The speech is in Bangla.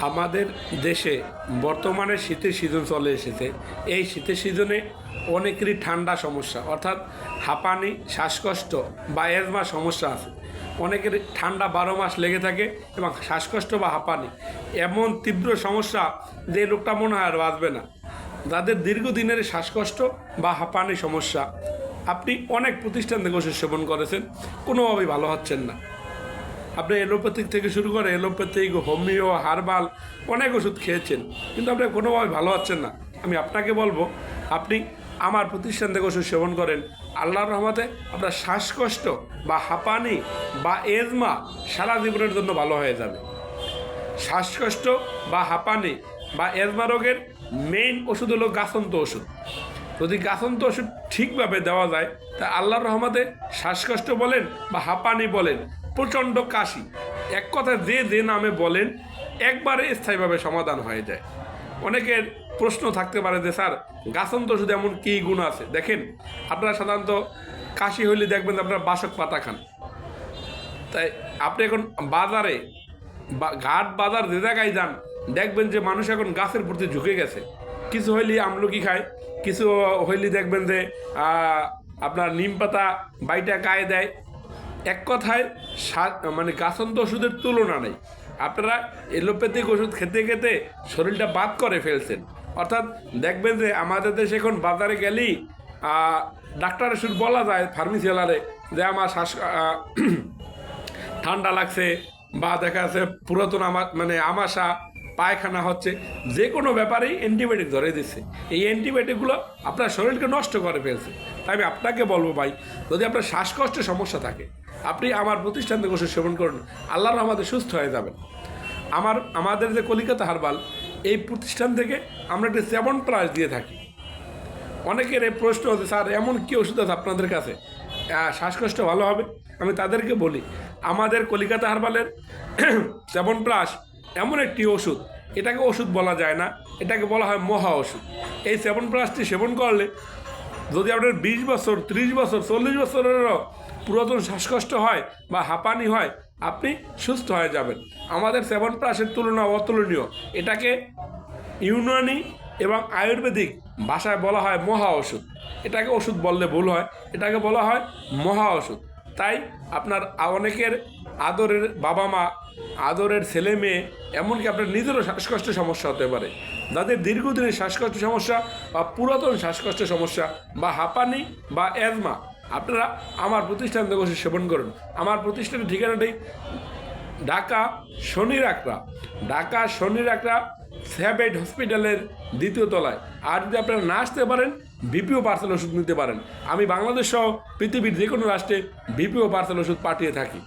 আমাদের দেশে বর্তমানে শীতের সিজন চলে এসেছে। এই শীতের সিজনে অনেকেরই ঠান্ডা সমস্যা অর্থাৎ হাঁপানি, শ্বাসকষ্ট বা অ্যাজমা সমস্যা আছে। অনেকের ঠান্ডা 12 মাস লেগে থাকে এবং শ্বাসকষ্ট বা হাঁপানি এমন তীব্র সমস্যা যে লোকটা মনে হয় আর বাঁচবে না। যাদের দীর্ঘদিনের শ্বাসকষ্ট বা হাঁপানি সমস্যা, আপনি অনেক প্রতিষ্ঠান থেকে ওষুধ সেবন করেছেন, কোনোভাবেই ভালো হচ্ছেন না। আপনি এলোপ্যাথিক থেকে শুরু করে এলোপ্যাথিক, হোমিও, হার্বাল অনেক ওষুধ খেয়েছেন, কিন্তু আপনি কোনোভাবে ভালো হচ্ছেন না। আমি আপনাকে বলবো, আপনি আমার প্রতিষ্ঠান থেকে ওষুধ সেবন করেন, আল্লাহর রহমতে আপনার শ্বাসকষ্ট বা হাঁপানি বা এজমা সারা জীবনের জন্য ভালো হয়ে যাবে। শ্বাসকষ্ট বা হাঁপানি বা এজমা রোগের মেইন ওষুধ হলো গাছন্ত ওষুধ। যদি গাছন্ত ওষুধ ঠিকভাবে দেওয়া যায়, তা আল্লাহর রহমতে শ্বাসকষ্ট বলেন বা হাঁপানি বলেন, প্রচণ্ড কাশি, এক কথায় যে নামে বলেন, একবারে স্থায়ীভাবে সমাধান হয়ে যায়। অনেকের প্রশ্ন থাকতে পারে যে স্যার, গাছন্ত ওষুধ এমন কী গুণ আছে? দেখেন, আপনারা সাধারণত কাশি হইলে দেখবেন আপনারা বাসক পাতা খান। তাই আপনি এখন বাজারে বা ঘাট বাজার যে জায়গায় যান, দেখবেন যে মানুষ এখন গাছের প্রতি ঝুঁকে গেছে। কিছু হইলে আমলকি খায়, কিছু হইলে দেখবেন যে আপনার নিম পাতা বাইটা গায়ে দেয়। এক কথায় মানে গাছন্ত ওষুধের তুলনা নেই। আপনারা এলোপ্যাথিক ওষুধ খেতে খেতে শরীরটা বাদ করে ফেলছেন। অর্থাৎ দেখবেন যে আমাদের দেশে এখন বাজারে গেলেই ডাক্তারের শুধু বলা যায়, ফার্মেসিওয়ালারে, যে আমার ঠান্ডা লাগছে বা দেখা যাচ্ছে পুরাতন আমাশা, পায়খানা হচ্ছে, যে কোনো ব্যাপারেই অ্যান্টিবায়োটিক ধরে দিচ্ছে। এই অ্যান্টিবায়োটিকগুলো আপনার শরীরকে নষ্ট করে ফেলছে। তাই আমি আপনাকে বলবো ভাই, যদি আপনার শ্বাসকষ্টের সমস্যা থাকে, আপনি আমার প্রতিষ্ঠান থেকে ওষুধ সেবন করুন, আল্লাহর আমাদের সুস্থ হয়ে যাবেন। আমাদের যে কলিকাতা হার্বাল, এই প্রতিষ্ঠান থেকে আমরা একটি 7+ দিয়ে থাকি। অনেকের এই প্রশ্ন হচ্ছে, স্যার এমন কী ওষুধ আছে আপনাদের কাছে শ্বাসকষ্ট ভালো হবে? আমি তাদেরকে বলি, আমাদের কলিকাতা হার্বালের 7+ এমন একটি ওষুধ, এটাকে ওষুধ বলা যায় না, এটাকে বলা হয় মহা ওষুধ। এই 7+টি সেবন করলে যদি আপনার 20 বছর, 30 বছর, 40 বছরেরও পুরাতন শ্বাসকষ্ট হয় বা হাঁপানি হয়, আপনি সুস্থ হয়ে যাবেন। আমাদের 7+এর তুলনা অতুলনীয়। এটাকে ইউনানি এবং আয়ুর্বেদিক ভাষায় বলা হয় মহা ওষুধ। এটাকে ওষুধ বললে ভুল হয়, এটাকে বলা হয় মহা ওষুধ। তাই আপনার অনেকের আদরের বাবা মা, আদরের ছেলে মেয়ে, এমনকি আপনার নিজেরও শ্বাসকষ্টের সমস্যা হতে পারে। যাদের দীর্ঘদিনের শ্বাসকষ্টের সমস্যা বা পুরাতন শ্বাসকষ্টের সমস্যা বা হাঁপানি বা অ্যাজমা, আপনারা আমার প্রতিষ্ঠান থেকে ওষুধ সেবন করুন। আমার প্রতিষ্ঠানের ঠিকানাটি ঢাকা শনির আকড়া, ঢাকা শনির আকড়া স্যাবেড হসপিটালের 2য় তলায়। আর যদি আপনারা না আসতে পারেন, বিপিও পার্সেল ওষুধ নিতে পারেন। আমি বাংলাদেশ সহ পৃথিবীর যে কোনো রাষ্ট্রে বিপিও পার্সেল ওষুধ পাঠিয়ে থাকি।